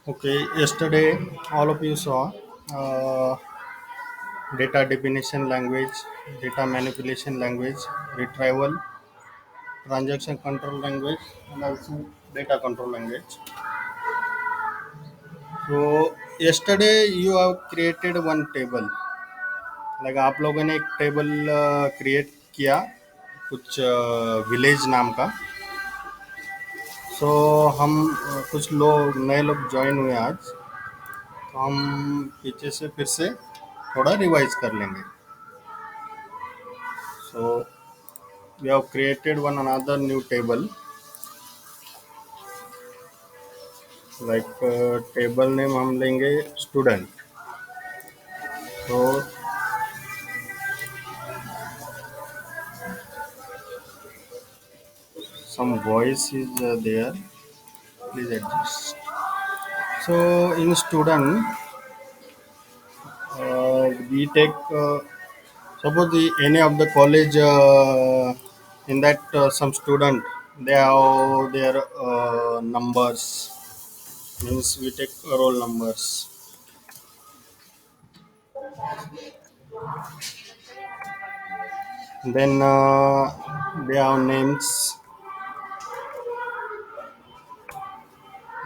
Okay, yesterday all of you saw uh, data definition language, data manipulation language, retrieval, transaction control language, and also data control language. So yesterday you have created one table, like आप लोगों ने एक table create किया कुछ village नाम का. सो हम कुछ लोग नए लोग ज्वाइन हुए आज, तो हम पीछे से फिर से थोड़ा रिवाइज कर लेंगे. So we have created one another new table, like table name हम लेंगे student. So some voice is there, please adjust. So in student, we take suppose any of the college, in that some student they have their numbers, means we take roll numbers. Then they have names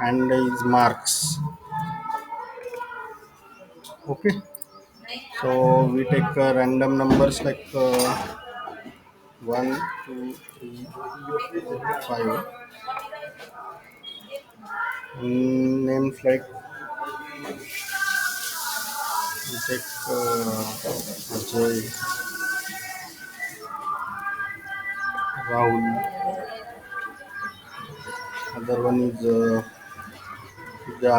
and his marks. Okay, so we take random numbers like 1, 2, 3, 5. Names like we take Ajay, Rahul. Other one is Pooja,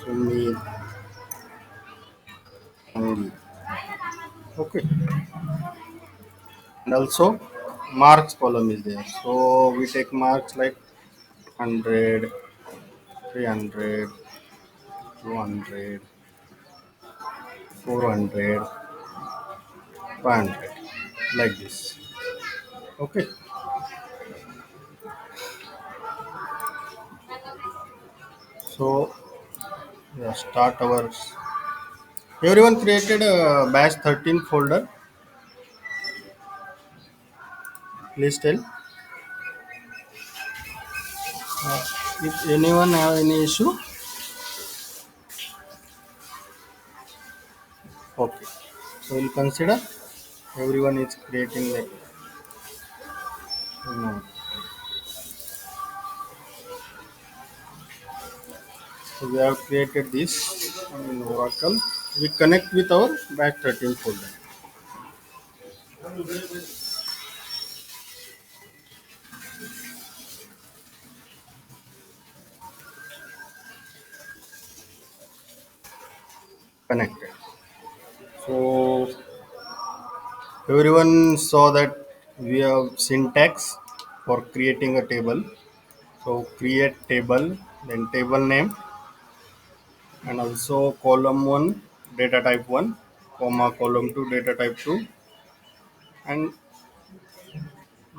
Sumit, Angi. Okay, and also marks column is there. So we take marks like 100, 300, 200, 400, 500, like this. Okay, so yeah, start our. Everyone created a batch 13 folder. Please tell if anyone have any issue. Okay, so we'll consider everyone is creating like no. So we have created this in Oracle. We connect with our batch 13 folder. Connected. So everyone saw that we have syntax for creating a table. So create table, then table name, and also column 1 data type 1, comma column 2 data type 2, and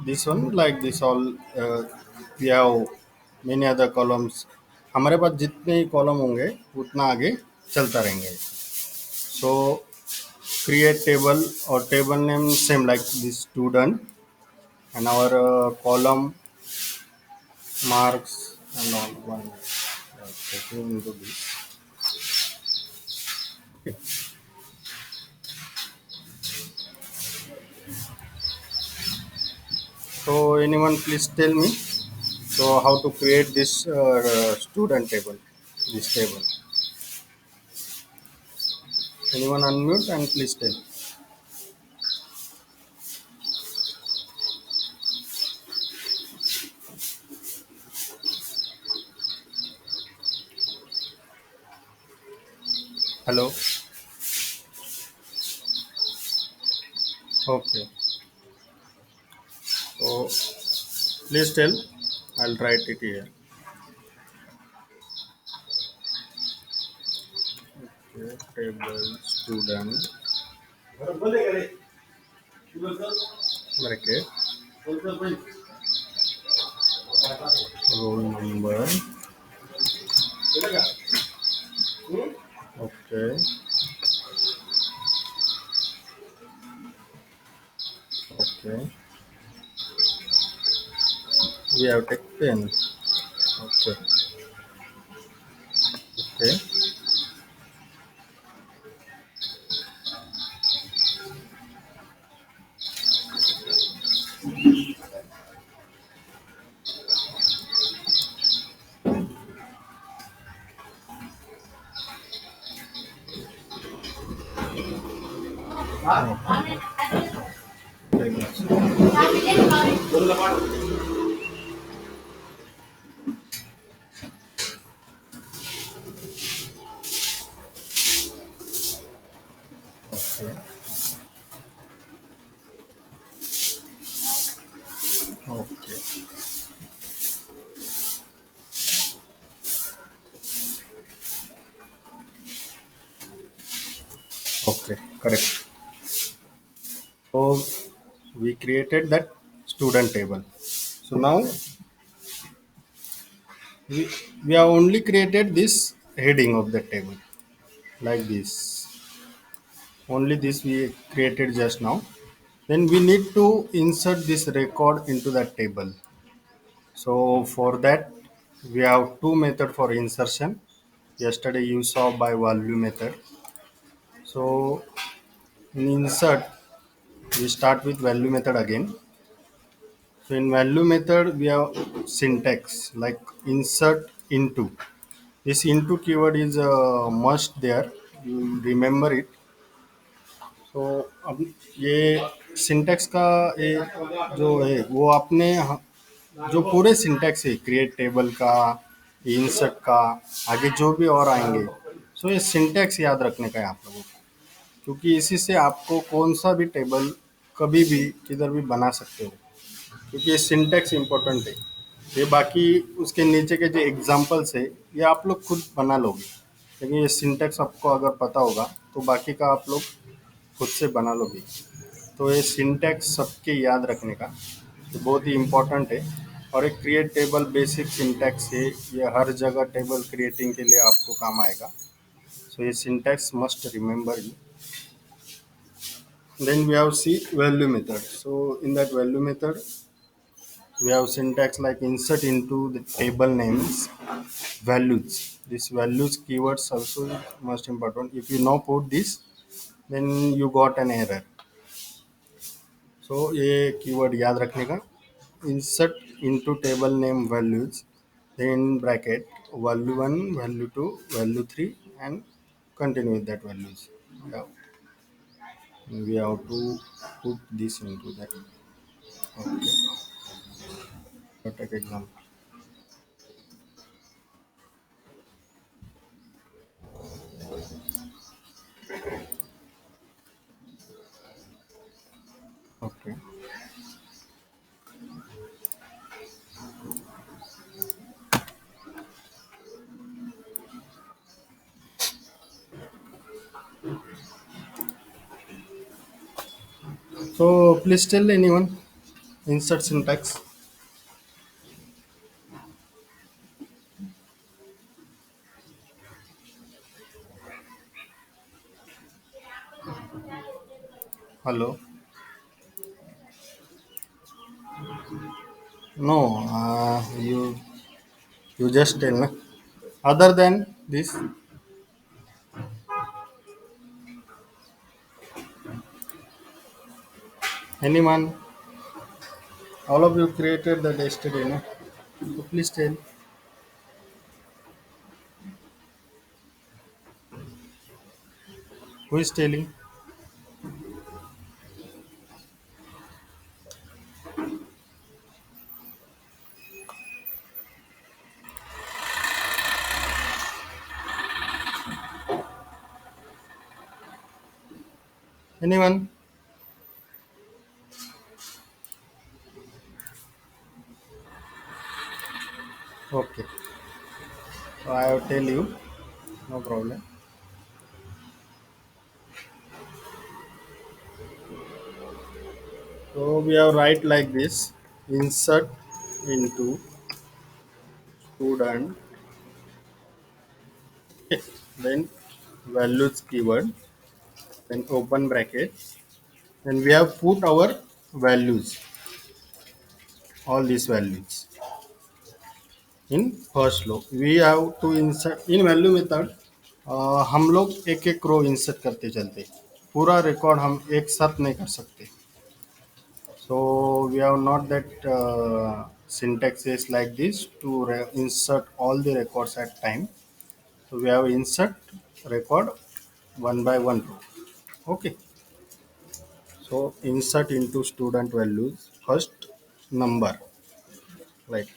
this one like this all. We have many other columns. हमारे पास जितने ही column होंगे उतना आगे चलता रहेंगे. So create table or table name same like this student, and our column marks and all one taking into this. Okay. So anyone please tell me, so how to create this student table, this table. Anyone unmute and please tell. Hello. Okay. So please tell. I'll write it here. Okay, table student bracket roll number. Okay, okay. We have take pen. Okay, okay, like this. Okay, okay, okay. Correct. So we created that student table. So now we, we have only created this heading of the table like this. Only this we created just now. Then we need to insert this record into that table. So for that we have two method for insertion. Yesterday you saw by value method. So in insert we start with value method again. So in value method we have syntax like insert into. This into keyword is a must there. You remember it. तो अब ये syntax का ये जो है वो आपने जो पूरे सिंटैक्स है क्रिएट टेबल का इंसर्ट का आगे जो भी और आएंगे सो ये सिंटैक्स याद रखने का है आप लोगों को क्योंकि इसी से आपको कौन सा भी टेबल कभी भी किधर भी बना सकते हो क्योंकि ये सिंटैक्स इम्पोर्टेंट है ये बाकी उसके नीचे के जो एग्जांपल्स है ये आप लोग खुद बना लोगे लेकिन ये सिंटैक्स आपको अगर पता होगा तो बाकी का आप लोग खुद से बना लोगे तो ये सिंटैक्स सबके याद रखने का ये बहुत ही इम्पोर्टेंट है और एक क्रिएट टेबल बेसिक सिंटैक्स है ये हर जगह टेबल क्रिएटिंग के लिए आपको काम आएगा सो ये syntax must remember you then we have see value method so in that value method we have syntax like insert into the table names values this values keywords also is most important if you now put this then you got an error so ये keyword याद रखने का insert into table name values then in bracket value 1 value 2 value 3 and continue with that values yeah, we have to put this into that okay take example okay so please tell anyone insert syntax hello no you just tell na? Other than this anyone all of you created that yesterday no? So please tell who is telling anyone okay so I will tell you no problem so we have write like this insert into student, okay, then values keyword, then open bracket, then we have put our values, all these values in first row. We have to insert in value method. हम लोग एक एक रो insert करते चलते, पूरा record हम एक साथ नहीं कर सकते. So we have not that syntax is like this to insert all the records at time. So we have insert record one by one row. Okay. So insert into student values first number, like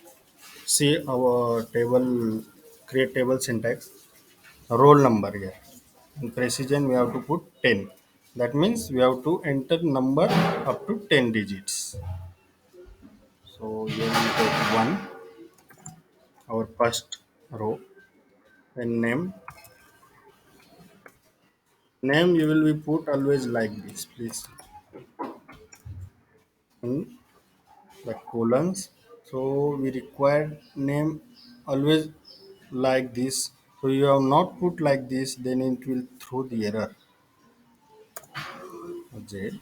see our table, create table syntax, roll number here. In precision we have to put 10. That means we have to enter number up to 10 digits. So here we take one, our first row, and name you will be put always like this, please, in the colons. So we require name always like this. So you have not put like this, then it will throw the error. Z.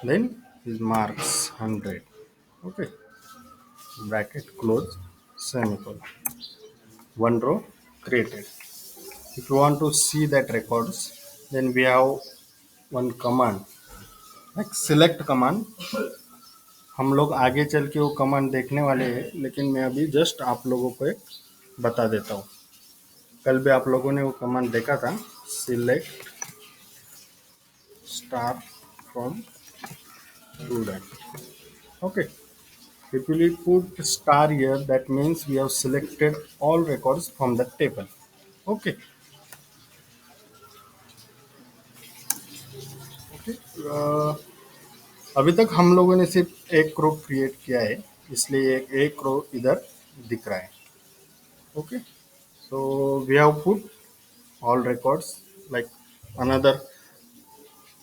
Then is marks 100. Okay. Bracket close, semicolon. One row created. If you want to see that records, then we have one command like select command. हम लोग आगे चल के वो command देखने वाले हैं, लेकिन मैं अभी जस्ट आप लोगों को एक बता देता हूँ. कल भी आप लोगों ने वो कमांड देखा था, select star from student. Okay. If we put star here, that means we have selected all records from the table. Okay. Okay. अभी तक हम लोगों ने सिर्फ एक रो क्रिएट किया है, इसलिए एक रो इधर दिख रहा है. Okay. So we have put all records like another.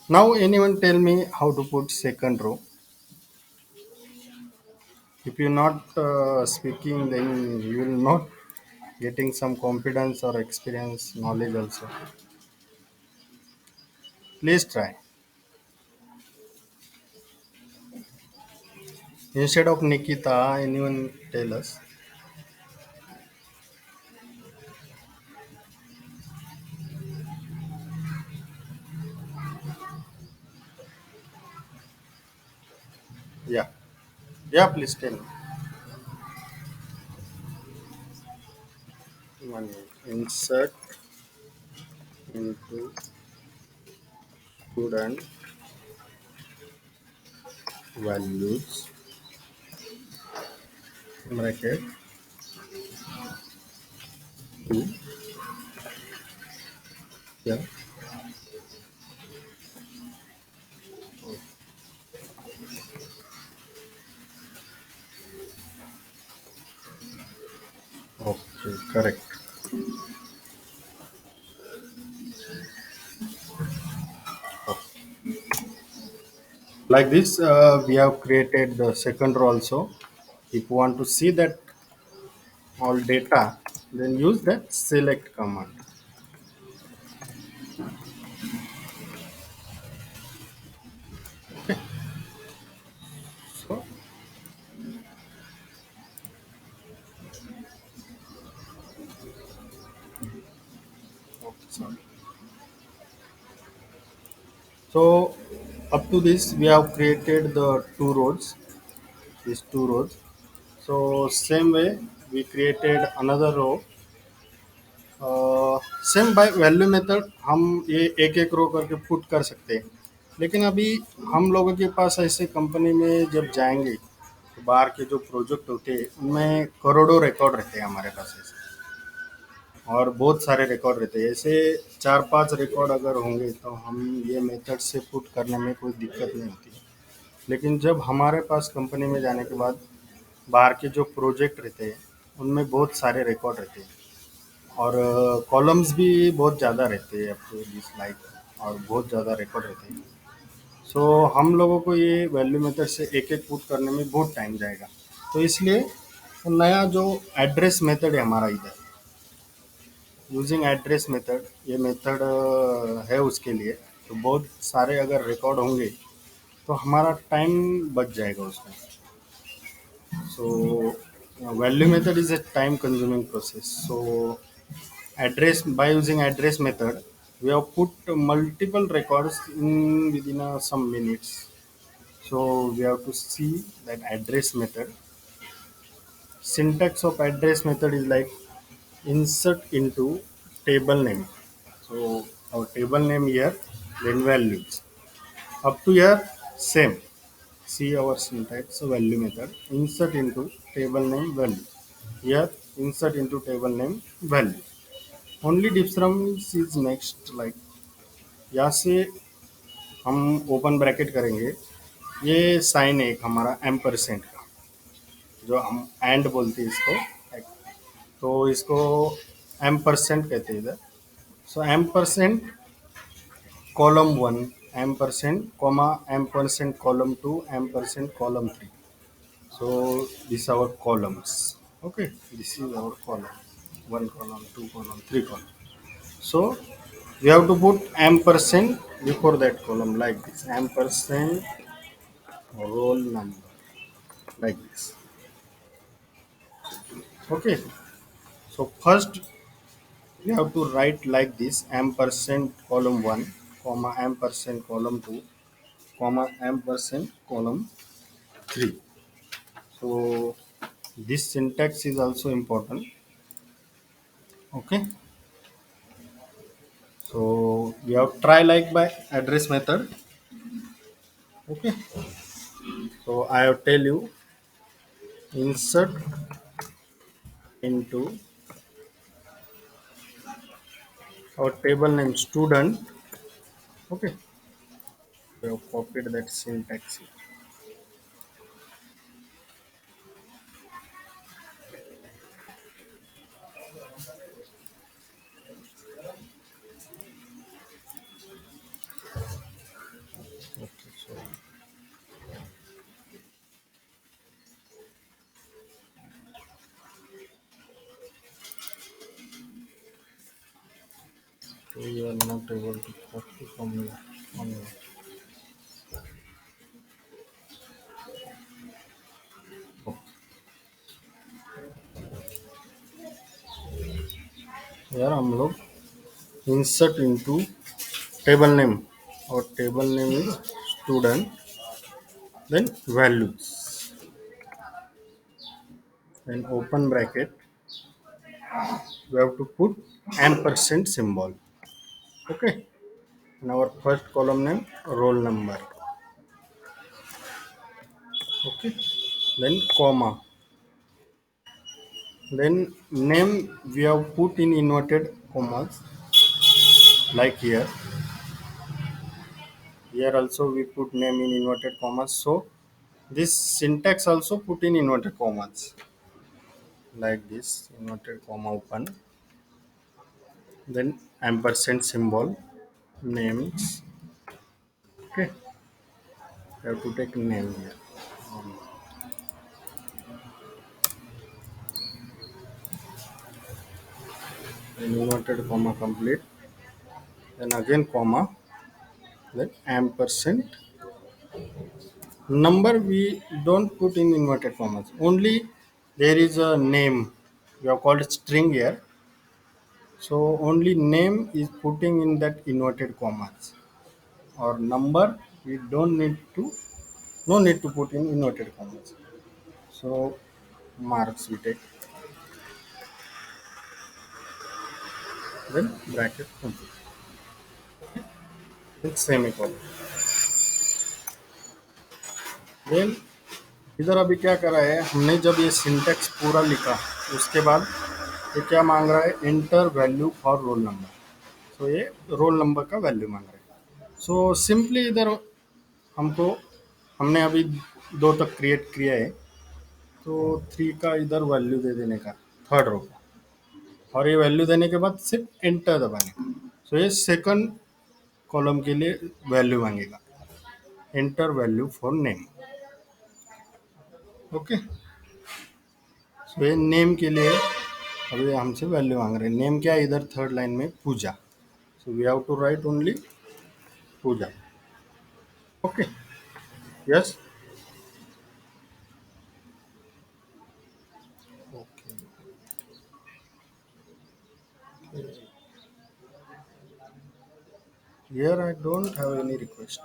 Now anyone tell me how to put second row? If you're not speaking, then you will not getting some confidence or experience knowledge also. Please try. Instead of Nikita, anyone tell us? Yeah. Yeah, please tell me. One minute. Insert into student values bracket two. Yeah. Okay, correct. Like this, we have created the second row also. If you want to see that all data, then use that select command. So, okay, sorry. So up to this, we have created the two rows, these two rows. So same way, we created another row. Same by value method हम ये एक एक रो करके put कर सकते हैं, लेकिन अभी हम लोगों के पास ऐसे कंपनी में जब जाएंगे तो बाहर के जो प्रोजेक्ट होते हैं उनमें करोड़ों रिकॉर्ड रहते हैं हमारे पास ऐसे, और बहुत सारे रिकॉर्ड रहते हैं ऐसे. चार पांच रिकॉर्ड अगर होंगे तो हम ये मेथड से पुट करने में कोई दिक्कत नहीं होती. लेकिन जब हमारे पास कंपनी में जाने के बाद बाहर के जो प्रोजेक्ट रहते हैं उनमें बहुत सारे रिकॉर्ड रहते हैं, और कॉलम्स भी बहुत ज़्यादा रहते हैं अप टू दिस लाइक, और बहुत ज़्यादा रिकॉर्ड रहते हैं. सो हम लोगों को ये वैल्यू मेथड से एक एक पुट करने में बहुत टाइम जाएगा. तो इसलिए तो नया जो एड्रेस मेथड है हमारा इधर, यूजिंग एड्रेस मेथड, ये मेथड है उसके लिए। तो बहुत सारे अगर रिकॉर्ड होंगे तो हमारा टाइम बच जाएगा उसमें। So value method is a time consuming process. So address, by using address method, we have put multiple records in within some minutes. So we have to see that address method. Syntax of address method is like insert into table name. So our table name here, then values. Up to here, same. See our syntax value method. Insert into table name value. Here insert into table name value. Only difference is next, like यहाँ से हम open bracket करेंगे, ये sign है एक हमारा M percent का, जो हम एंड बोलते हैं इसको, तो इसको एम परसेंट कहते हैं इधर। So M percent colon one, M percent comma M percent colon two, M percent colon three. So these are our columns. Okay, this is our column. One column, two column, three column. So we have to put ampersand before that column like this. Ampersand roll number like this. Okay. So first we have to write like this: ampersand column one, comma ampersand column two, comma ampersand column three. So this syntax is also important. Okay. So we have try like by address method. Okay. So I have tell you insert into our table name student. Okay. We have copied that syntax here. Okay. So you are not able to copy from here. From here. Okay. यार हम लोग insert into table name, और table name is student, then values, then open bracket, we have to put ampersand symbol. Okay. And our first column name roll number. Okay. Then comma, then name we have put in inverted commas, like here also we put name in inverted commas. So this syntax also put in inverted commas, like this: inverted comma open, then ampersand symbol, names. Okay, you have to take name here. Then inverted comma complete, then again comma, then ampersand. Number we don't put in inverted commas. Only there is a name. We have called string here. So only name is putting in that inverted commas. Or number we don't need to, no need to put in inverted commas. So marks we take, then bracket complete. Then semicolon. Then इधर अभी क्या करा है हमने, जब ये syntax पूरा लिखा उसके बाद ये क्या मांग रहा है, enter value for roll number. So ये रोल नंबर का वैल्यू मांग रहा है। सो सिंपली इधर हमको, हमने अभी दो तक क्रिएट किया है, तो थ्री का इधर वैल्यू दे देने का, थर्ड रो का, और ये वैल्यू देने के बाद सिर्फ एंटर दबाने। सो ये सेकंड कॉलम के लिए वैल्यू मांगेगा, enter value for name. Okay. तो ये नेम के लिए अभी हमसे वैल्यू मांग रहे हैं। नेम क्या है इधर थर्ड लाइन में? Pooja. So we have to write only Pooja. Okay. Yes. Okay. Here I don't have any request.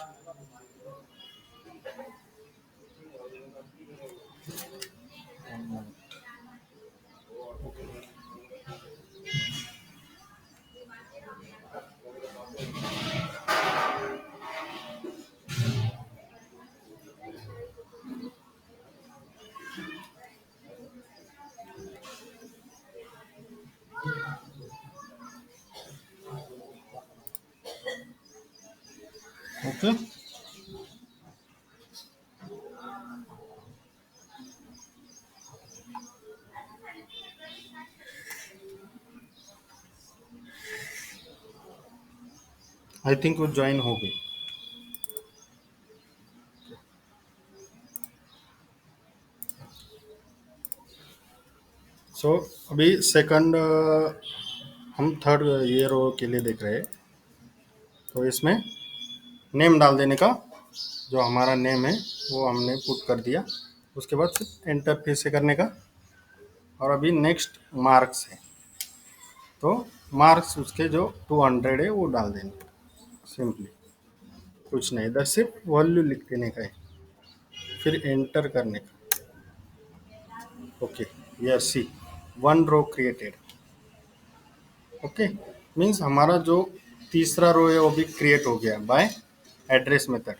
Okay. I think वो ज्वाइन हो गई। सो अभी सेकंड हम थर्ड ये रो के लिए देख रहे हैं। तो इसमें नेम डाल देने का, जो हमारा नेम है वो हमने पुट कर दिया। उसके बाद सिर्फ एंटर फिर से करने का। और अभी नेक्स्ट मार्क्स है, तो मार्क्स उसके जो 200 है वो डाल देने का। सिंपली कुछ नहीं, इधर सिर्फ वैल्यू लिख देने का है, फिर एंटर करने का। ओके। यस, सी 1 रो क्रिएटेड। ओके। मीन्स हमारा जो तीसरा रो है वो भी क्रिएट हो गया बाय एड्रेस मेथड।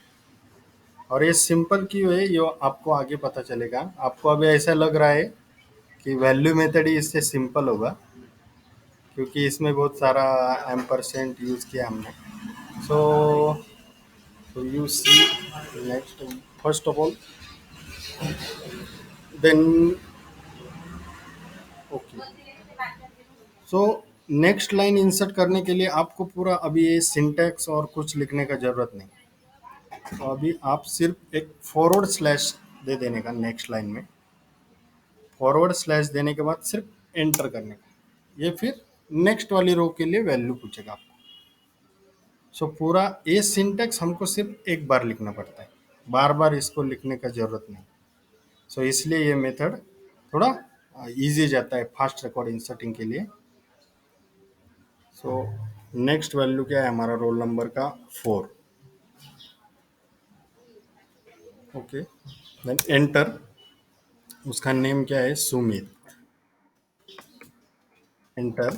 और ये सिंपल क्यों है ये आपको आगे पता चलेगा। आपको अभी ऐसा लग रहा है कि वैल्यू मेथड ही इससे सिंपल होगा, क्योंकि इसमें बहुत सारा एम्परसेंट यूज़ किया हमने। So you see next, first of all then. Okay. So next line insert करने के लिए आपको पूरा अभी ये सिंटैक्स और कुछ लिखने का ज़रूरत नहीं। तो अभी आप सिर्फ एक फॉरवर्ड स्लैश दे देने का नेक्स्ट लाइन में। फॉरवर्ड स्लैश देने के बाद सिर्फ एंटर करने का। ये फिर नेक्स्ट वाली रो के लिए वैल्यू पूछेगा आपको। सो पूरा ये सिंटैक्स हमको सिर्फ एक बार लिखना पड़ता है, बार बार इसको लिखने का ज़रूरत नहीं। सो इसलिए ये मेथड थोड़ा इजी जाता है फास्ट रिकॉर्ड इंसर्टिंग के लिए। सो नेक्स्ट वैल्यू क्या है हमारा? रोल नंबर का 4। ओके। Then enter. उसका नेम क्या है? सुमित। एंटर।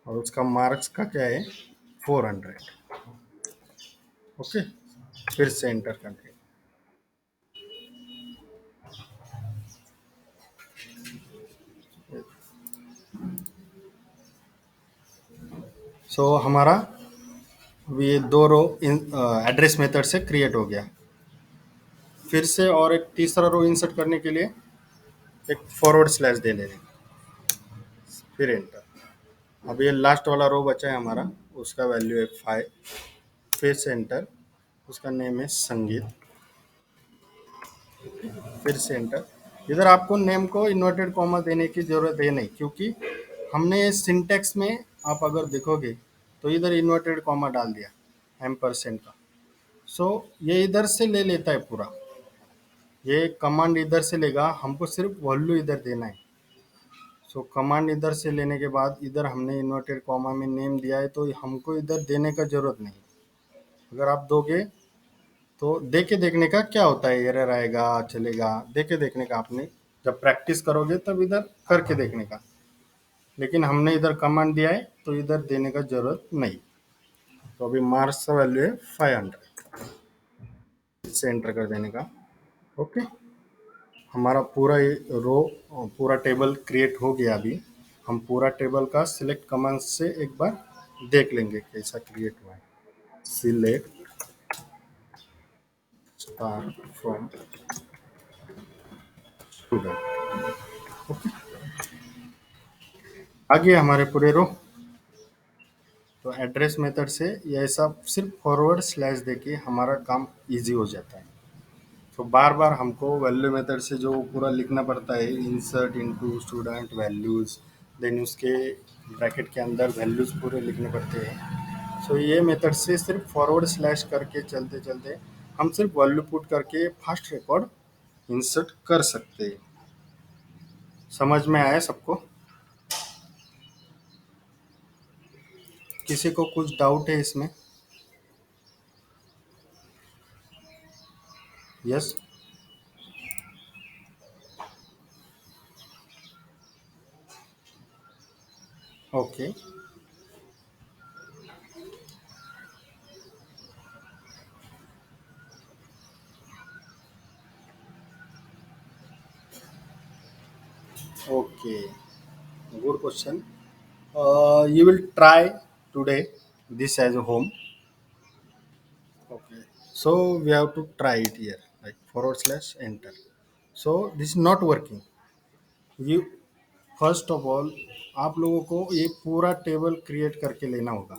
और उसका मार्क्स का क्या है? 400। ओके। फिर से एंटर करके। सो हमारा ये 2 रो एड्रेस मेथड से क्रिएट हो गया। फिर से और एक तीसरा रो इंसर्ट करने के लिए एक फॉरवर्ड स्लैश दे लेंगे, फिर एंटर। अब ये लास्ट वाला रो बचा है हमारा, उसका वैल्यू है 5। फिर से एंटर। उसका नेम है संगीत। फिर से एंटर। इधर आपको नेम को इन्वर्टेड कॉमा देने की ज़रूरत है नहीं, क्योंकि हमने सिंटेक्स में आप अगर देखोगे तो इधर इन्वर्टेड कॉमा डाल दिया एम्परसेंट का। सो ये इधर से ले लेता है पूरा, ये कमांड इधर से लेगा, हमको सिर्फ वैल्यू इधर देना है। सो कमांड इधर से लेने के बाद इधर हमने इन्वर्टेड कॉमा में नेम दिया है, तो हमको इधर देने का ज़रूरत नहीं। अगर आप दोगे तो दे के देखने का क्या होता है, एरर आएगा चलेगा, दे के देखने का। आपने जब प्रैक्टिस करोगे तब इधर करके देखने का। लेकिन हमने इधर कमांड दिया है तो इधर देने का ज़रूरत नहीं। तो अभी मार्क्स का वैल्यू है 500। से एंटर कर देने का। ओके। हमारा पूरा रो पूरा टेबल क्रिएट हो गया। अभी हम पूरा टेबल का सिलेक्ट कमांड से एक बार देख लेंगे कैसा क्रिएट हुआ है। Select star from student. Okay. आगे हमारे पूरे रो। तो एड्रेस मेथड से ये ऐसा सिर्फ फॉरवर्ड स्लैश देके हमारा काम इजी हो जाता है। तो बार बार हमको वैल्यू मेथड से जो पूरा लिखना पड़ता है, insert into student values, then उसके ब्रैकेट के अंदर वैल्यूज पूरे लिखने पड़ते हैं। सो ये मेथड से सिर्फ फॉरवर्ड स्लैश करके चलते चलते हम सिर्फ वैल्यू पुट करके फास्ट रिकॉर्ड इंसर्ट कर सकते हैं। समझ में आया सबको? किसी को कुछ डाउट है इसमें? Yes. Okay. Okay, good question. You will try today this as a home. Okay. So we have to try it here, like forward slash enter. So this is not working. You first of all आप लोगों को ये पूरा table create करके लेना होगा.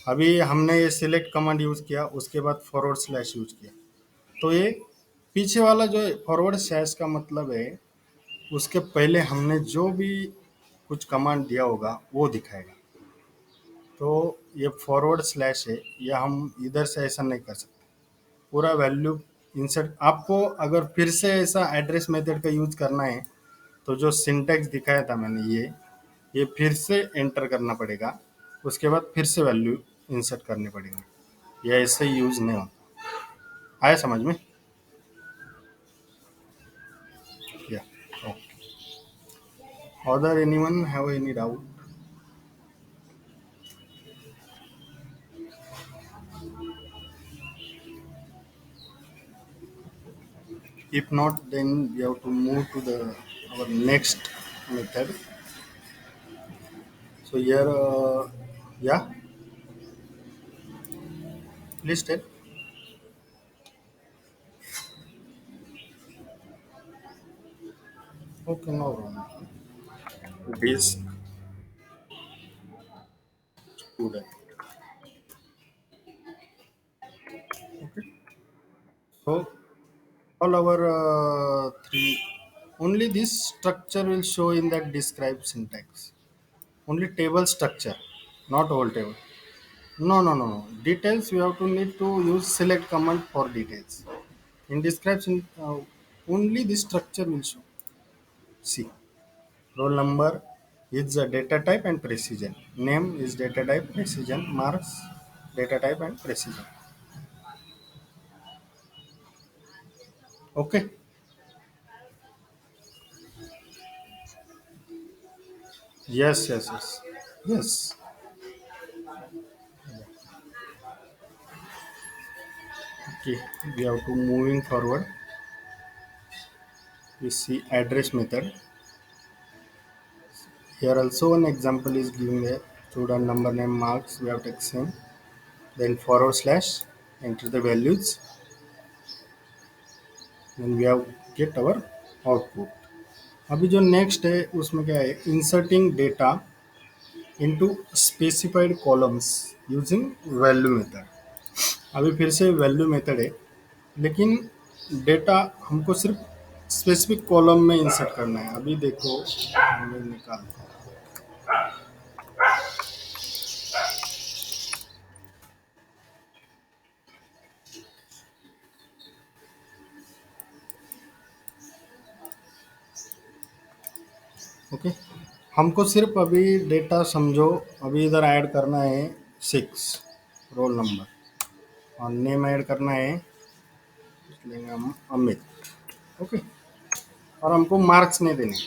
अभी हमने ये सिलेक्ट कमांड यूज किया, उसके बाद फॉरवर्ड स्लैश यूज किया. तो ये पीछे वाला जो फॉरवर्ड स्लैश का मतलब है, उसके पहले हमने जो भी कुछ कमांड दिया होगा वो दिखाएगा. तो ये फॉरवर्ड स्लैश है, ये हम इधर से ऐसा नहीं कर सकते. पूरा वैल्यू इंसर्ट आपको अगर फिर से ऐसा एड्रेस मेथड का यूज करना है, तो जो सिंटैक्स दिखाया था मैंने, ये फिर से एंटर करना पड़ेगा. उसके बाद फिर से वैल्यू इंसर्ट करनी पड़ेगा. ये ऐसे यूज नहीं होता. आया समझ में? या other anyone have any doubt? If not, then we have to move to the our next method. So here, yeah, please tell. Okay, no problem. This student. Okay. So all our three, only this structure will show in that describe syntax. Only table structure, not whole table. No, no, no, no. Details we have to need to use select command for details. In description, only the structure will show. See, roll number is the data type and precision. Name is data type, precision. Marks, data type and precision. Okay. Yes, yes, yes. Yes. Okay. We have to moving forward. We see address method. Here also one example is giving a student number, name, marks. We have to same. Then forward slash, enter the values. Then we have get our output. अभी जो next है उसमें क्या है, inserting data into specified columns using value method. अभी फिर से value method है, लेकिन डेटा हमको सिर्फ स्पेसिफिक कॉलम में इंसर्ट करना है. अभी देखो मैं निकालता हूँ. ओके. हमको सिर्फ अभी डेटा समझो. अभी इधर ऐड करना है 6 रोल नंबर, और नेम ऐड करना है, लेंगे हम अमित. ओके. और हमको मार्क्स नहीं देने,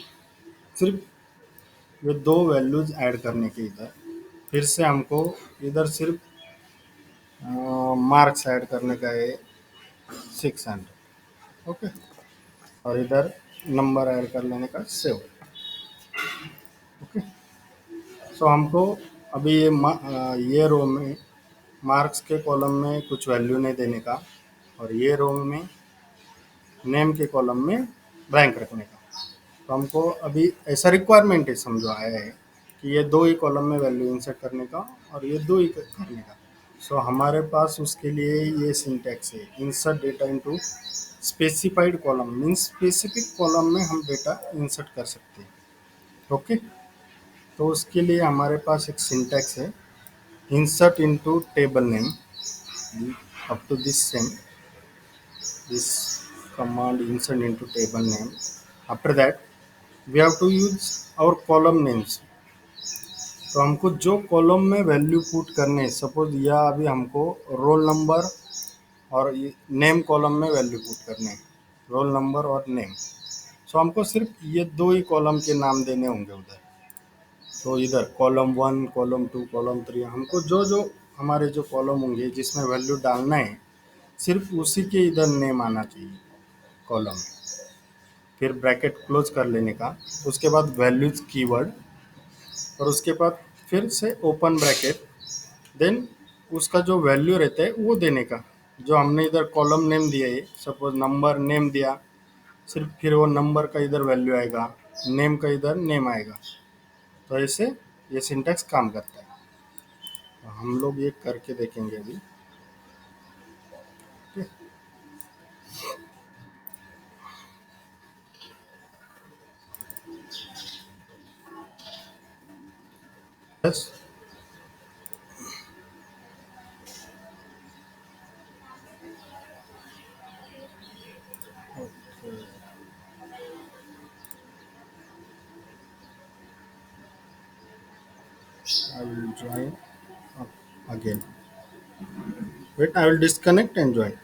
सिर्फ ये दो वैल्यूज ऐड करने के. इधर फिर से हमको इधर सिर्फ मार्क्स ऐड करने का है 600. ओके. और इधर नंबर ऐड कर लेने का 7. ओके. सो हमको अभी ये रो में मार्क्स के कॉलम में कुछ वैल्यू नहीं देने का, और ये रो में नेम के कॉलम में ब्लैंक रखने का. तो हमको अभी ऐसा रिक्वायरमेंट है, समझो आया है कि ये दो ही कॉलम में वैल्यू इंसर्ट करने का और ये दो ही करने का. सो हमारे पास उसके लिए ये सिंटैक्स है, insert data into specified column, means specific column में हम डेटा इंसर्ट कर सकते हैं। ओके, तो उसके लिए हमारे पास एक सिंटैक्स है, insert into table name, up to this same, this command insert into table name. After that we have to use our column names। तो हमको जो कॉलम में वैल्यू पुट करने, सपोज या अभी हमको रोल नंबर और नेम कॉलम में वैल्यू पुट करने, रोल नंबर और नेम। सो हमको सिर्फ ये दो ही कॉलम के नाम देने होंगे उधर। तो इधर column one, column to, column three, हमको जो जो हमारे जो कॉलम होंगे जिसमें वैल्यू डालना है, सिर्फ उसी के इधर नेम आना चाहिए कॉलम में। फिर ब्रैकेट क्लोज कर लेने का, उसके बाद वैल्यूज कीवर्ड, और उसके बाद फिर से ओपन ब्रैकेट, देन उसका जो वैल्यू रहता है वो देने का। जो हमने इधर कॉलम नेम दिया है, सपोज नंबर नेम दिया, सिर्फ फिर वो नंबर का इधर वैल्यू आएगा, नेम का इधर नेम आएगा। तो ऐसे ये सिंटैक्स काम करता है। तो हम लोग ये करके देखेंगे अभी। Yes, I will join up again. Wait, I will disconnect and join.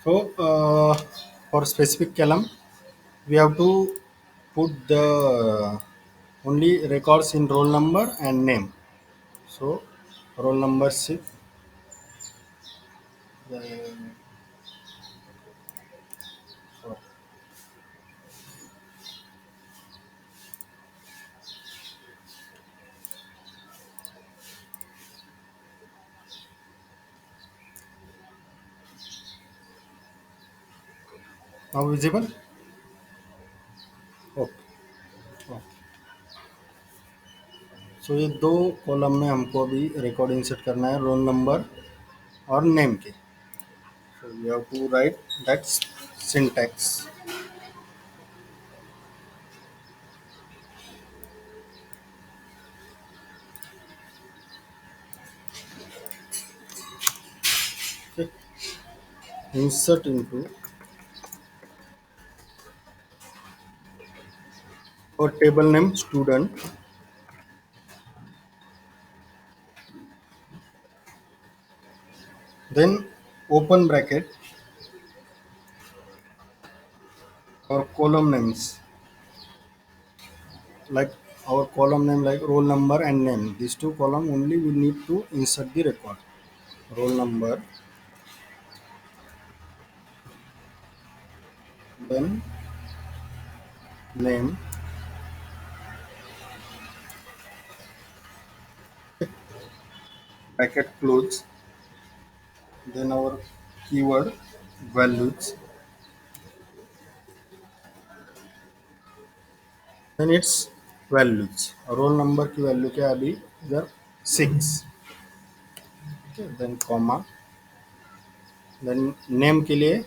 So, for specific column, we have to put the only records in roll number and name. So, roll number 6. So, now visible? Okay. Okay. सो ये दो column में हमको अभी record insert करना है, role number और name के। So we have to write that syntax. Insert into और table name student, then open bracket और column names, like our column name like roll number and name. These two column only we need to insert the record. Roll number, then name, bracket close, then our keyword values, then it's values। roll number की value क्या है अभी इधर 6, then comma, then name के लिए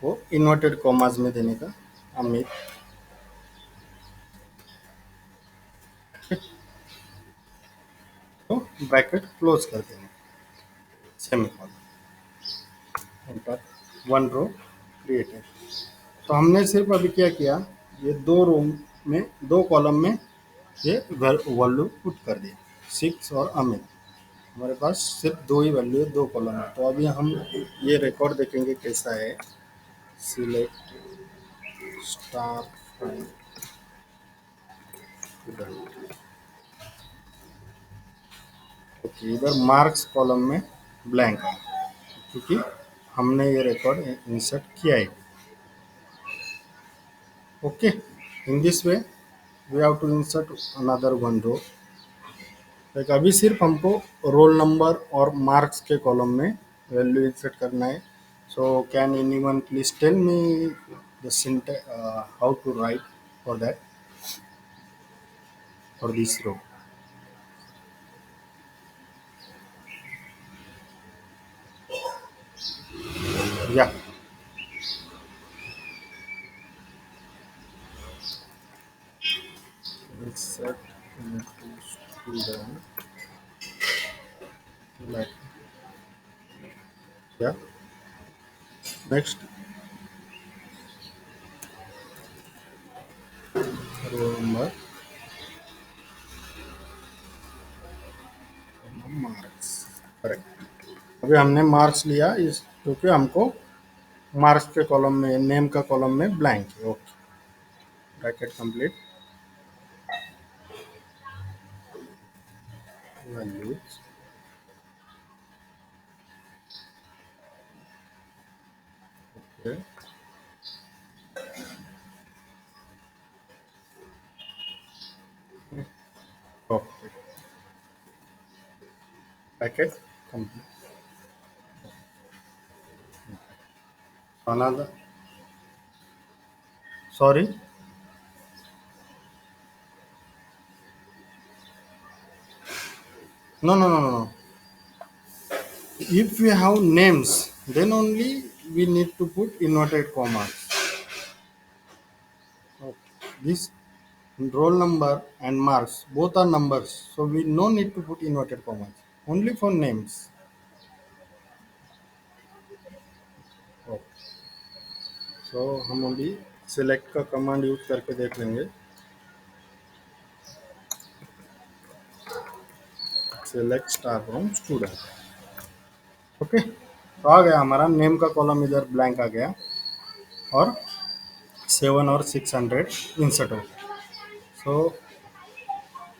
वो inverted commas में देने का, अमित। तो ब्रैकेट क्लोज कर देंगे, semicolon, enter, one row created. तो हमने सिर्फ अभी क्या किया, ये दो रो में, दो कॉलम में ये वैल्यू पुट कर दिया, 6 और अमित। हमारे पास सिर्फ दो ही वैल्यू है, दो कॉलम है। तो अभी हम ये रिकॉर्ड देखेंगे कैसा है। सिलेक्ट स्टार स्टूडेंट, ओके, इधर मार्क्स कॉलम में ब्लैंक है क्योंकि हमने ये रिकॉर्ड इंसर्ट किया है। Okay, in this way we have to insert another one row. Like अभी सिर्फ हमको रोल नंबर और मार्क्स के कॉलम में वैल्यू इंसर्ट करना है। So can anyone please tell me the syntax how to write for that, for this row? Yeah. Insert into student, like, yeah. Next, roll number, marks, correct. अभी हमने marks लिया इस, क्योंकि हमको marks के column में, नेम का column में ब्लैंक है। Okay, bracket complete, values, okay, okay, bracket complete. Another, sorry, no, no, no, no, no. If we have names, then only we need to put inverted commas. Okay. This roll number and marks both are numbers, so we no need to put inverted commas. Only for names. Okay. So हम अभी select का command use करके देख लेंगे। Select star from student. Okay, तो आ गया हमारा name का कॉलम, इधर ब्लैंक आ गया, और 7 और 600 इंसर्ट हो गया। सो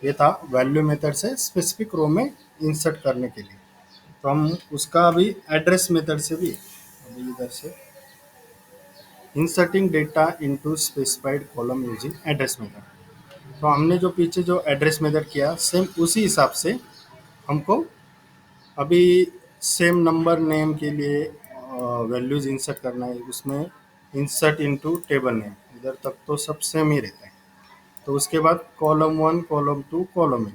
ये था वैल्यू मेथड से स्पेसिफिक रो में इंसर्ट करने के लिए। तो हम उसका अभी एड्रेस मेथड से भी, अभी इधर से inserting data into specified column using address method. तो हमने जो पीछे जो एड्रेस मेथड किया, सेम उसी हिसाब से हमको अभी सेम नंबर नेम के लिए वैल्यूज इंसर्ट करना है। उसमें इंसर्ट इनटू टेबल नेम, इधर तक तो सब सेम ही रहता है। तो उसके बाद column one, column to, column in,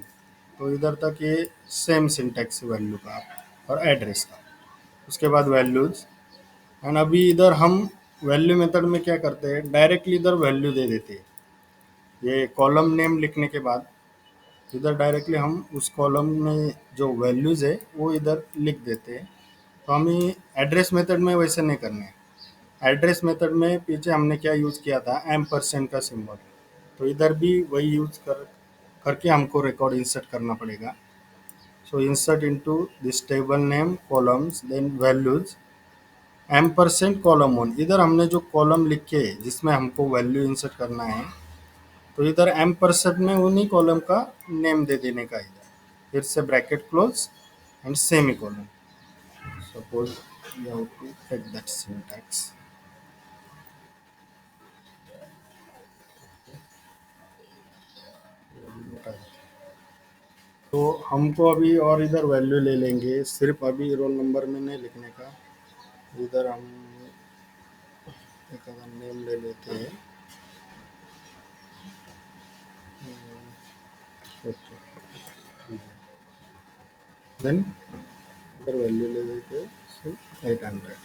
तो इधर तक ये सेम सिंटैक्स वैल्यू का और एड्रेस का। उसके बाद वैल्यूज, एंड अभी इधर हम वैल्यू मेथड में क्या करते हैं, डायरेक्टली इधर वैल्यू दे देते हैं। ये कॉलम नेम लिखने के बाद इधर डायरेक्टली हम उस कॉलम में जो वैल्यूज है वो इधर लिख देते हैं। तो हमें एड्रेस मेथड में वैसे नहीं करना है। एड्रेस मेथड में पीछे हमने क्या यूज़ किया था, एम परसेंट का सिंबल। तो इधर भी वही यूज करके हमको रिकॉर्ड इंसर्ट करना पड़ेगा। So insert into this table name columns, then values, M percent colon one. इधर हमने जो कॉलम लिखे जिसमें हमको वैल्यू इंसर्ट करना है, तो इधर एम परसेंट में उन्हीं कॉलम का नेम दे देने का। इधर फिर से bracket close and semicolon. Suppose you have to take that syntax. तो हमको अभी और इधर वैल्यू ले लेंगे, सिर्फ अभी रोल नंबर में नहीं लिखने का। इधर हम एक अगर नेम ले लेते हैं, देन इधर वैल्यू ले लेते हैं सिर्फ 800।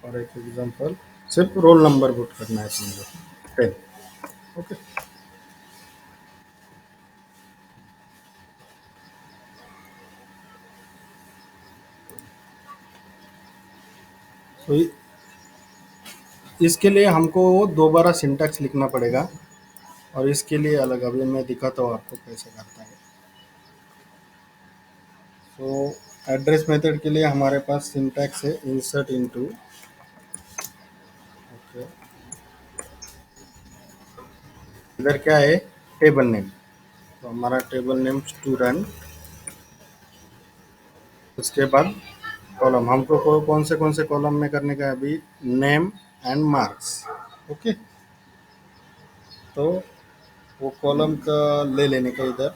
और एक एग्जांपल, सिर्फ रोल नंबर पुट करना है, समझो 10। ओके, तो इसके लिए हमको दोबारा सिंटैक्स लिखना पड़ेगा, और इसके लिए अलग, अभी मैं दिखाता हूँ आपको कैसे करता है। तो एड्रेस मेथड के लिए हमारे पास सिंटैक्स है इंसर्ट इनटू, ओके, इधर क्या है, टेबल नेम। तो हमारा टेबल नेम स्टूडेंट, उसके बाद कॉलम हमको कौन से कॉलम में करने का है अभी, नेम एंड मार्क्स। ओके, तो वो कॉलम का ले लेने का, इधर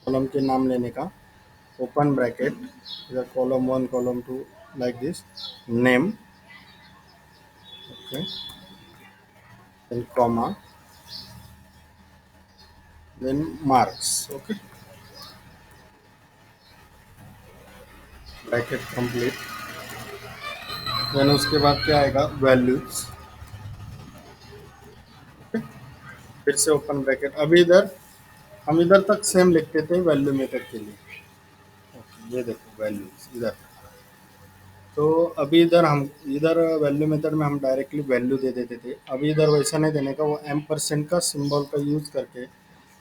कॉलम के नाम लेने का, ओपन ब्रैकेट, इधर column one column two, like this, name, okay, then comma, then marks, okay, bracket complete. Then उसके बाद क्या आएगा, वैल्यूज, फिर से ओपन ब्रैकेट। अभी इधर हम इधर तक सेम लिखते थे वैल्यू मेथड के लिए, ओके, ये देखो वैल्यूज इधर। तो अभी इधर हम, इधर वैल्यू मेथड में हम डायरेक्टली वैल्यू दे देते थे, अभी इधर वैसा नहीं देने का, वो एम परसेंट का सिंबल का यूज करके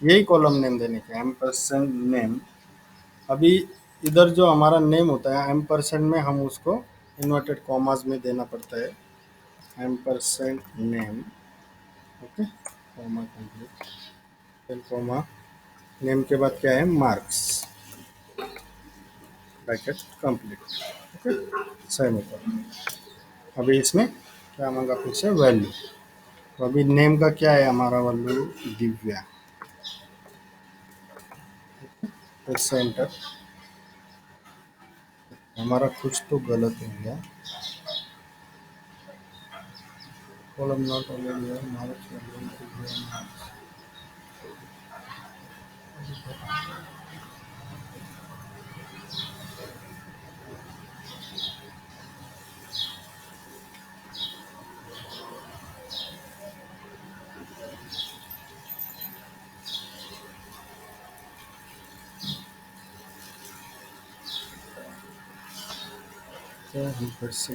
यही कॉलम नेम देने का, एम परसेंट नेम। अभी इधर जो हमारा नेम होता है एम परसेंट में, हम उसको इन्वर्टेड कॉमास में देना पड़ता है, ampersand name, okay, comma complete, फिर कॉमा, नेम के बाद क्या है, मार्क्स, ब्रैकेट कंप्लीट, ओके, सही मतलब। अभी इसमें क्या मांगा, फिर से वैल्यू। तो अभी नेम का क्या है हमारा वैल्यू, दिव्या, फिर से एंटर। हमारा कुछ तो गलत हो गया, कॉलम नॉट ऑलरेडी, मार्क्स, क्या हम फिर से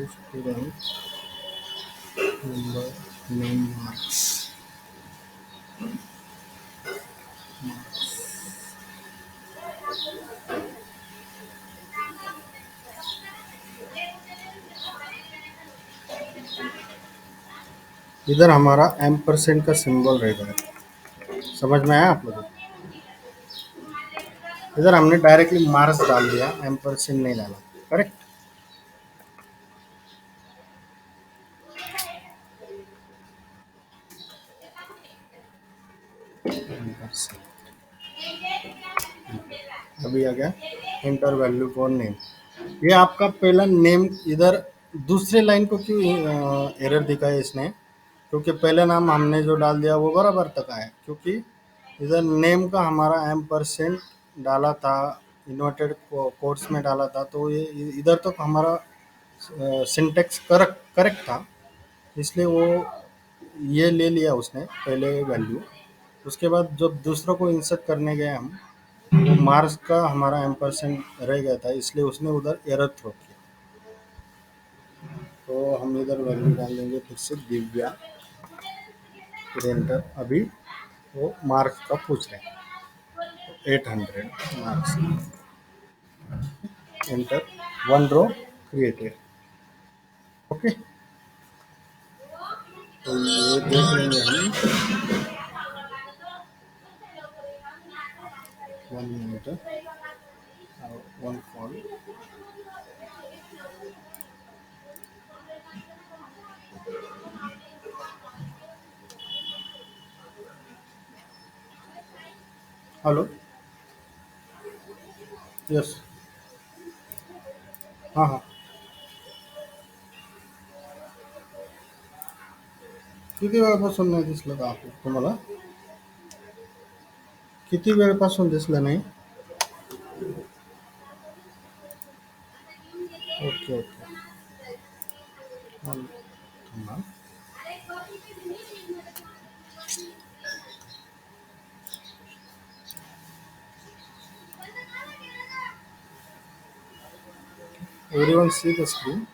स्टूडेंट नंबर, नेम, मार्क्स। इधर हमारा एम परसेंट का सिंबल रहेगा, समझ में आया आप लोगों को? इधर हमने डायरेक्टली मार्क्स डाल दिया, एम परसेंट नहीं डाला, करेक्ट। अभी आ गया इंटर वैल्यू फॉर नेम। ये आपका पहला नेम, इधर दूसरे लाइन को क्यों एरर दिखाया इसने, क्योंकि पहले नाम हमने जो डाल दिया वो बराबर तक आया, क्योंकि इधर नेम का हमारा एम परसेंट डाला था, इन्वर्टेड कोट्स में डाला था, तो ये इधर तक हमारा सिंटेक्स करेक्ट करेक्ट था, इसलिए वो ये ले लिया उसने पहले वैल्यू। उसके बाद जब दूसरों को इंसर्ट करने गए हम, वो मार्क्स का हमारा एम परसेंट रह गया था, इसलिए उसने उधर एरर थ्रो किया। तो हम इधर वैल्यू डाल देंगे फिर से दिव्या, फिर एंटर। अभी वो मार्क्स का पूछ रहे हैं, 800 marks, enter, one row created, okay. तो ये देख लेंगे हम, one minute, one call. Hello, yes, हाँ हाँ, किती वेळापासून नाही दिसलं का आपण तुम्हाला, किती वेळपासून दिसलं नाही, ओके ओके, थांबा, everyone see the screen,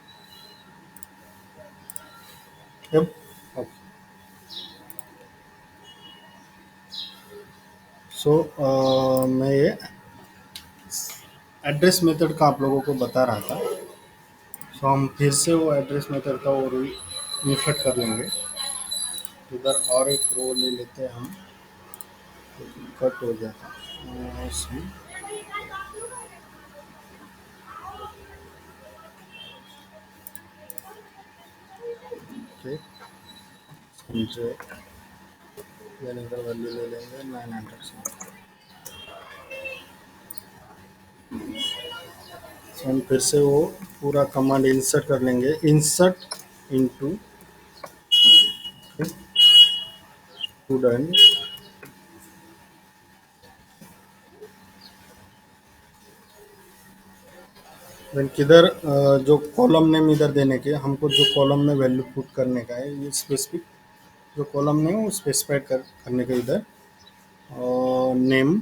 yup, okay. So मैं ये एड्रेस मेथड का आप लोगों को बता रहा था। सो हम फिर से वो एड्रेस मेथड का वो इंसर्ट कर लेंगे, इधर और एक रो ले लेते हैं हम, कट हो गया था, सी, ओके संजय देने का वैल्यू ले लेंगे 900। हम फिर से वो पूरा कमांड इंसर्ट कर लेंगे, इंसर्ट इनटू स्टूडेंट। देन किधर जो कॉलम नेम इधर देने के, हमको जो कॉलम में वैल्यू पुट करने का है, ये स्पेसिफिक जो कॉलम नेम वो स्पेसिफाइड करने का इधर, और नेम,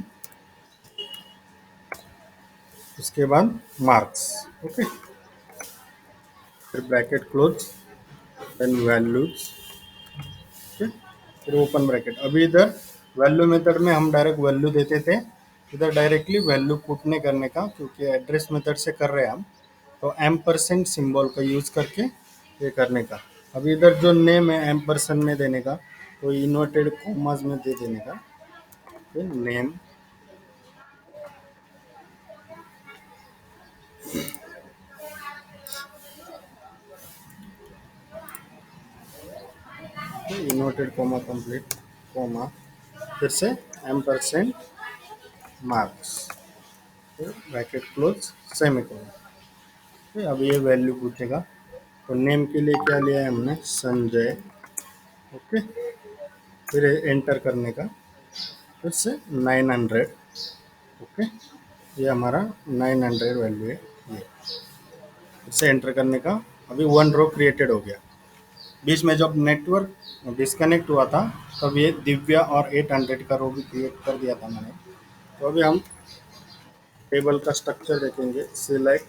उसके बाद मार्क्स। ओके, फिर bracket close, then values, okay, फिर ओपन ब्रैकेट। अभी इधर वैल्यू मेथड में हम डायरेक्ट वैल्यू देते थे, इधर डायरेक्टली वैल्यू पुट नहीं करने का, क्योंकि एड्रेस मेथड से कर रहे हैं हम, तो एम परसेंट सिम्बॉल का यूज़ करके ये करने का। अभी इधर जो नेम है एम परसेंट में देने का, तो इन्वर्टेड कॉमास में दे देने का, name, inverted comma complete comma, फिर से ampersand marks, bracket close, semicolon. अब ये वैल्यू पूछेगा, तो नेम के लिए क्या लिया है हमने, संजय। ओके, फिर एंटर करने का, फिर से 900। ओके, ये हमारा 900 वैल्यू है ये, फिर से एंटर करने का। अभी वन रो क्रिएटेड हो गया। बीच में जब नेटवर्क डिस्कनेक्ट हुआ था, तब ये दिव्या और 800 का रो भी क्रिएट कर दिया था मैंने। तो अभी हम टेबल का स्ट्रक्चर देखेंगे, सिलेक्ट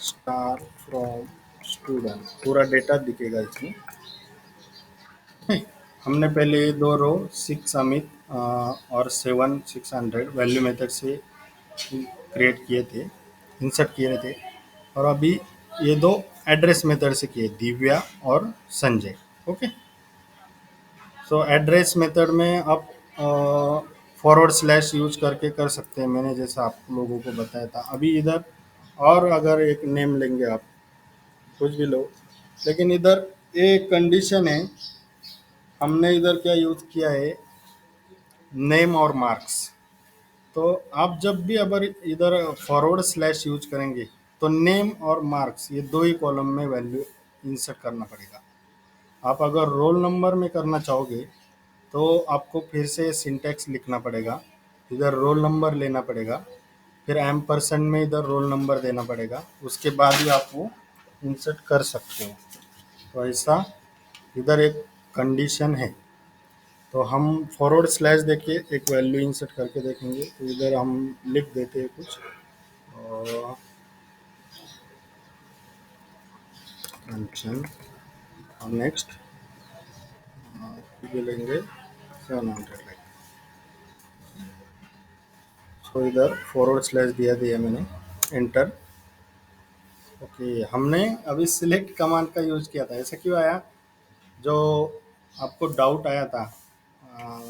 स्टार फ्रॉम स्टूडेंट, पूरा डेटा दिखेगा इसमें। हमने पहले ये दो रो 6 अमित और 7 600 वैल्यू मेथड से क्रिएट किए थे, इंसर्ट किए थे, और अभी ये दो एड्रेस मेथड से किए, दिव्या और संजय। ओके, सो एड्रेस मेथड में आप फॉरवर्ड स्लैश यूज करके कर सकते हैं, मैंने जैसा आप लोगों को बताया था। अभी इधर और अगर एक नेम लेंगे आप, कुछ भी लो, लेकिन इधर एक कंडीशन है, हमने इधर क्या यूज किया है, नेम और मार्क्स। तो आप जब भी अगर इधर फॉरवर्ड स्लैश यूज करेंगे, तो नेम और मार्क्स ये दो ही कॉलम में वैल्यू इंसर्ट करना पड़ेगा। आप अगर रोल नंबर में करना चाहोगे, तो आपको फिर से सिंटैक्स लिखना पड़ेगा, इधर रोल नंबर लेना पड़ेगा, फिर एम परसेंट में इधर रोल नंबर देना पड़ेगा, उसके बाद ही आप वो इंसर्ट कर सकते हो। तो ऐसा इधर एक कंडीशन है। तो हम फॉरवर्ड स्लैश देके एक वैल्यू इंसर्ट करके देखेंगे, तो इधर हम लिख देते हैं कुछ, और कंचन, और नेक्स्ट लेंगे 700। तो इधर फॉरवर्ड स्लैश दिया मैंने, एंटर। ओके, हमने अभी सिलेक्ट कमांड का यूज किया था, ऐसा क्यों आया, जो आपको डाउट आया था, अ,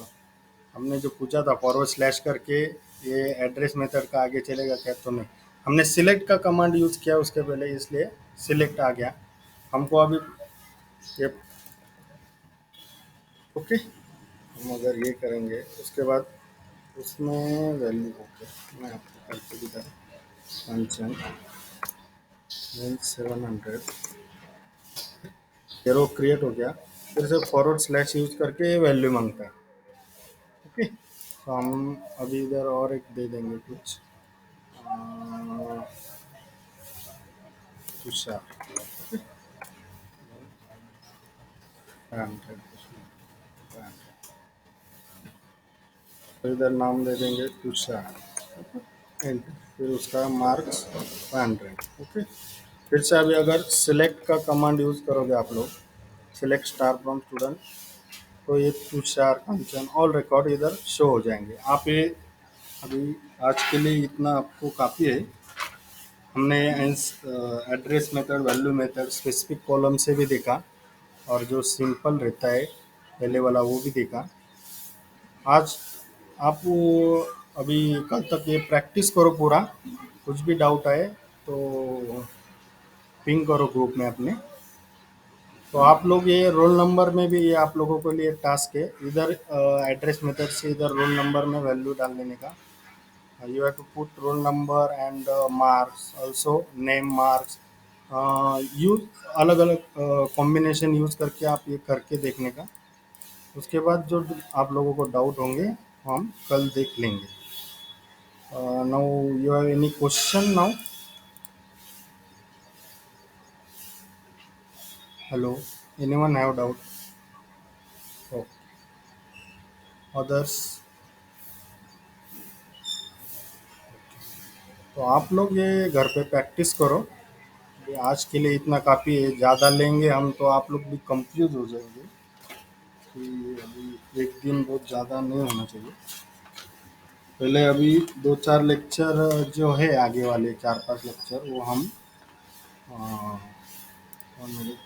हमने जो पूछा था फॉरवर्ड स्लैश करके ये एड्रेस मेथड का आगे चलेगा क्या, तो नहीं, हमने सिलेक्ट का कमांड यूज किया उसके पहले, इसलिए सिलेक्ट आ गया हमको अभी ये। ओके, हम अगर ये करेंगे उसके बाद उसमें वैल्यू, ओके मैं आपको करके दिखा, कंचन 700, रो क्रिएट हो गया, फिर से फॉरवर्ड स्लैश यूज करके वैल्यू मांगता है। ओके, तो हम अभी इधर और एक दे देंगे कुछ, अ, तुषार, 500, तो इधर नाम दे देंगे तुषार, एंटर, फिर उसका मार्क्स 500। ओके, फिर से अभी अगर सिलेक्ट का कमांड यूज करोगे आप लोग, सिलेक्ट स्टार फ्रॉम स्टूडेंट, तो ये तुषार, कंचन, ऑल रिकॉर्ड इधर शो हो जाएंगे। आप ये अभी आज के लिए इतना आपको काफ़ी है। हमने address method, value method, specific column से भी देखा, और जो सिंपल रहता है पहले वाला वो भी देखा। आज आप वो अभी कल तक ये प्रैक्टिस करो पूरा, कुछ भी डाउट आए तो पिंग करो ग्रुप में अपने। तो आप लोग ये रोल नंबर में भी ये आप लोगों के लिए टास्क है, इधर एड्रेस मेथड से इधर रोल नंबर में वैल्यू डाल देने का। You have to put roll number and marks, also name, marks, use अलग अलग कॉम्बिनेशन यूज करके आप ये करके देखने का। उसके बाद जो आप लोगों को डाउट होंगे वो हम कल देख लेंगे। Now you have any question now? Hello, anyone have doubt? Others? तो आप लोग ये घर पे प्रैक्टिस करो। ये आज के लिए इतना काफ़ी है, ज़्यादा लेंगे हम तो आप लोग भी कंफ्यूज हो जाएंगे कि अभी एक दिन बहुत ज़्यादा नहीं होना चाहिए। पहले अभी दो चार लेक्चर जो है आगे वाले चार पांच लेक्चर वो हम अ, 1 मिनट